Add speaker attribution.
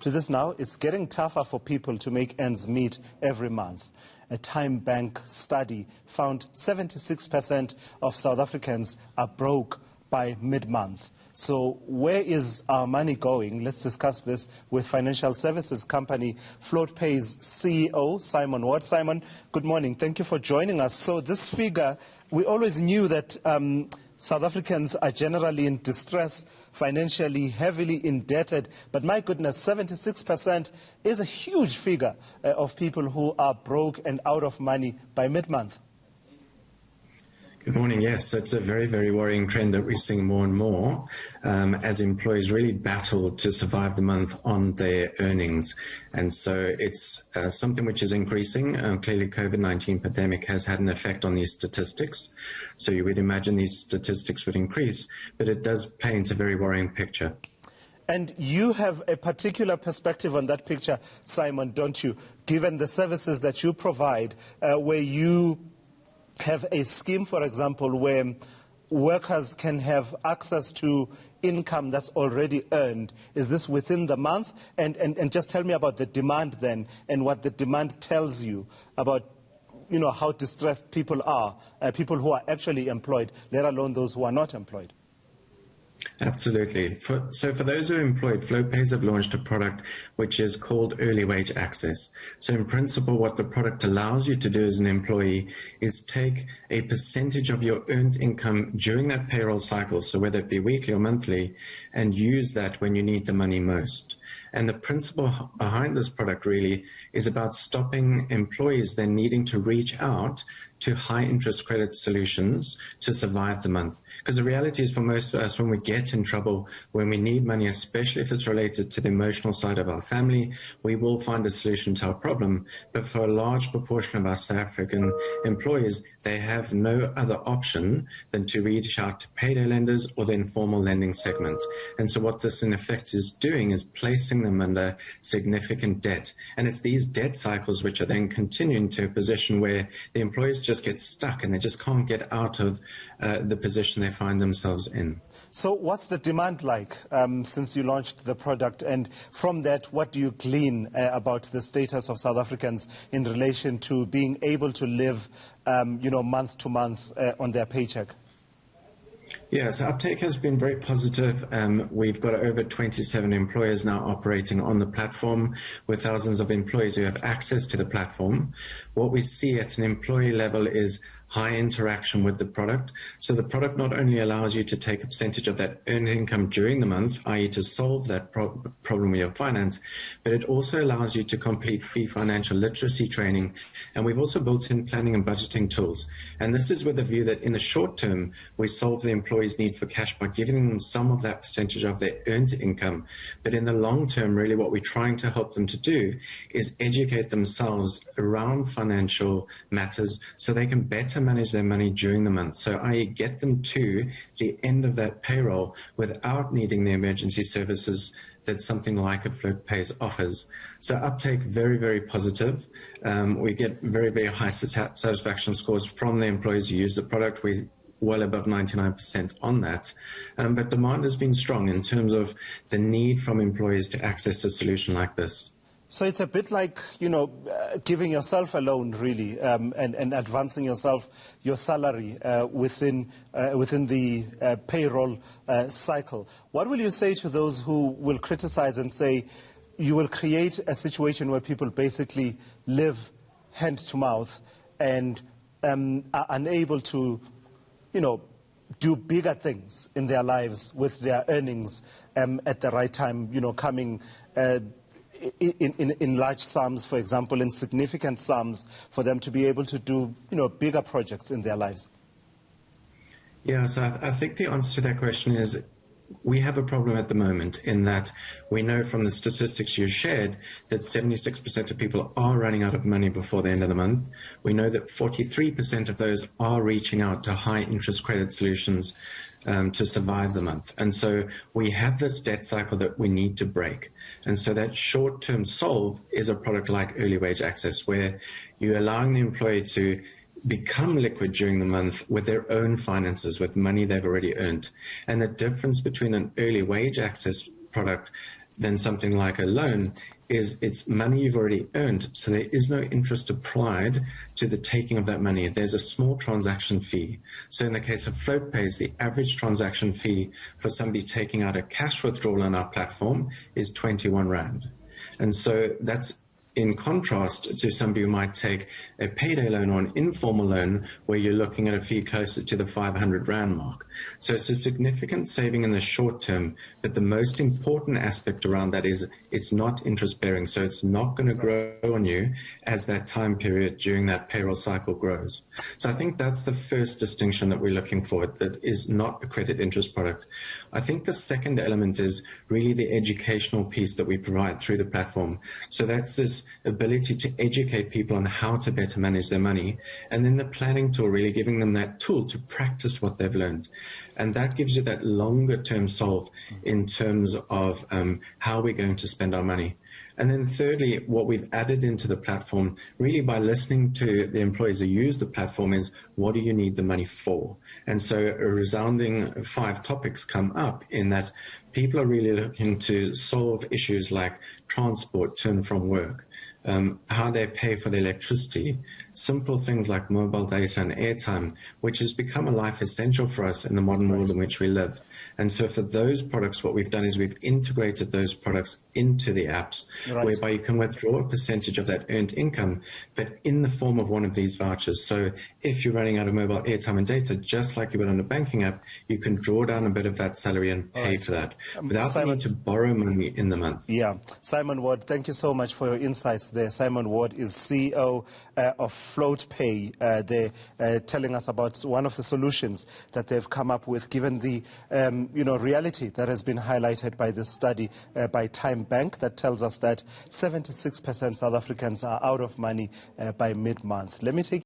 Speaker 1: to this now. It's getting tougher for people to make ends meet every month. A Time Bank study found 76% of South Africans are broke by mid-month. So where is our money going? Let's discuss this with financial services company Floatpays CEO Simon Ward. Simon, good morning. Thank you for joining us. So this figure, we always knew that South Africans are generally in distress, financially heavily indebted, but my goodness, 76% is a huge figure of people who are broke and out of money by mid-month.
Speaker 2: Good morning. Yes, it's a very, very worrying trend that we're seeing more and more as employees really battle to survive the month on their earnings. And so it's something which is increasing. Clearly, COVID-19 pandemic has had an effect on these statistics. So you would imagine these statistics would increase, but it does paint a very worrying picture.
Speaker 1: And you have a particular perspective on that picture, Simon, don't you? Given the services that you provide, where you have a scheme, for example, where workers can have access to income that's already earned. Is this within the month? And just tell me about the demand then, and what the demand tells you about, you know, how distressed people are, people who are actually employed, let alone those who are not employed.
Speaker 2: Absolutely. So for those who are employed, Floatpays have launched a product which is called Early Wage Access. So in principle, what the product allows you to do as an employee is take a percentage of your earned income during that payroll cycle, so whether it be weekly or monthly, and use that when you need the money most. And the principle behind this product really is about stopping employees then needing to reach out to high interest credit solutions to survive the month. Because the reality is for most of us, when we get in trouble, when we need money, especially if it's related to the emotional side of our family, we will find a solution to our problem. But for a large proportion of our South African employees, they have no other option than to reach out to payday lenders or the informal lending segment. And so what this in effect is doing is placing them under significant debt. And it's these debt cycles which are then continuing to a position where the employees just get stuck and they just can't get out of the position they find themselves in.
Speaker 1: So what's the demand like since you launched the product? And from that, what do you glean about the status of South Africans in relation to being able to live, month to month on their paycheck?
Speaker 2: Yes, uptake has been very positive. We've got over 27 employers now operating on the platform with thousands of employees who have access to the platform. What we see at an employee level is high interaction with the product. So the product not only allows you to take a percentage of that earned income during the month, i.e. to solve that problem with your finance, but it also allows you to complete free financial literacy training. And we've also built in planning and budgeting tools. And this is with a view that in the short term, we solve the employee's need for cash by giving them some of that percentage of their earned income. But in the long term, really what we're trying to help them to do is educate themselves around financial matters so they can better manage their money during the month. So i.e. get them to the end of that payroll without needing the emergency services that something like a Floatpays offers. So uptake very, very positive. We get very, very high satisfaction scores from the employees who use the product. We're well above 99% on that. But demand has been strong in terms of the need from employees to access a solution like this.
Speaker 1: So it's a bit like, giving yourself a loan, really, and advancing your salary within the payroll cycle. What will you say to those who will criticize and say you will create a situation where people basically live hand to mouth and are unable to, do bigger things in their lives with their earnings at the right time, coming in large sums, for example, in significant sums, for them to be able to do, bigger projects in their lives?
Speaker 2: Yeah, so I think the answer to that question is we have a problem at the moment in that we know from the statistics you shared that 76% of people are running out of money before the end of the month. We know that 43% of those are reaching out to high interest credit solutions to survive the month. And so we have this debt cycle that we need to break. And so that short-term solve is a product like Early Wage Access, where you're allowing the employee to become liquid during the month with their own finances, with money they've already earned. And the difference between an Early Wage Access product than something like a loan is it's money you've already earned, so there is no interest applied to the taking of that money. There's a small transaction fee. So in the case of Floatpays, the average transaction fee for somebody taking out a cash withdrawal on our platform is 21 Rand. And so that's in contrast to somebody who might take a payday loan or an informal loan where you're looking at a fee closer to the 500 Rand mark. So it's a significant saving in the short term, but the most important aspect around that is it's not interest bearing. So it's not going to grow on you as that time period during that payroll cycle grows. So I think that's the first distinction that we're looking for, that is not a credit interest product. I think the second element is really the educational piece that we provide through the platform. So that's this ability to educate people on how to better manage their money, and then the planning tool, really giving them that tool to practice what they've learned. And that gives you that longer term solve in terms of how we're going to spend our money. And then thirdly, what we've added into the platform, really by listening to the employees who use the platform, is what do you need the money for? And so a resounding 5 topics come up in that people are really looking to solve issues like transport to and from work, how they pay for the electricity, simple things like mobile data and airtime, which has become a life essential for us in the modern world in which we live. And so for those products, what we've done is we've integrated those products into the apps, whereby you can withdraw a percentage of that earned income, but in the form of one of these vouchers. So if you're running out of mobile airtime and data, just like you would on a banking app, you can draw down a bit of that salary and pay for that without the need to borrow money in the month.
Speaker 1: Yeah. Simon Ward, thank you so much for your insights there. Simon Ward is CEO of Floatpay. They're telling us about one of the solutions that they've come up with, given the reality that has been highlighted by this study by Time Bank that tells us that 76% South Africans are out of money by mid-month. Let me take